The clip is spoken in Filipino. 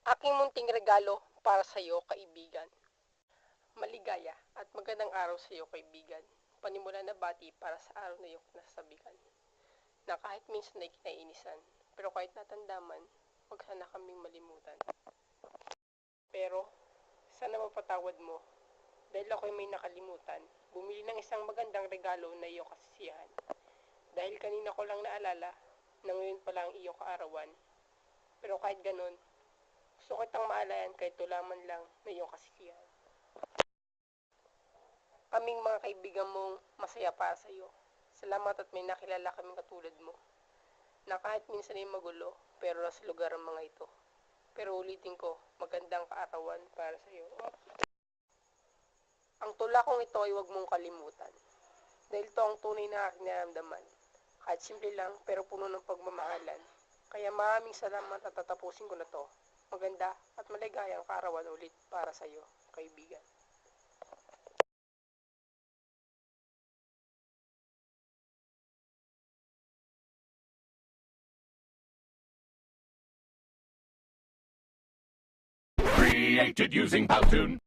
Aking munting regalo para sa iyo, kaibigan. Maligaya at magandang araw sa iyo, kaibigan. Panimula na bati para sa araw na iyong nasasabihan. Na kahit minsan ay kinainisan, pero kahit natandaman, huwag sana kaming malimutan. Pero, sana mapatawad mo, dahil ako'y may nakalimutan, bumili ng isang magandang regalo na iyong kasisiyahan. Dahil kanina ko lang naalala, na ngayon pa lang iyong kaarawan. Pero kahit ganon, gusto kitang maalayan kahit tulaman lang na iyong kasisiyahan. Kaming mga kaibigan mong masaya para sa iyo. Salamat at may nakilala kaming katulad mo. Na kahit minsan ay magulo, pero nasa lugar ang mga ito. Pero ulitin ko, magandang kaarawan para sa iyo. Ang tula kong ito ay huwag mong kalimutan. Dahil ito ang tunay na aking naramdaman. Kahit simple lang, pero puno ng pagmamahalan. Kaya maraming salamat at tatapusin ko na to. Maganda at maligayang kaarawan ulit para sa iyo, kaibigan. Created using Powtoon.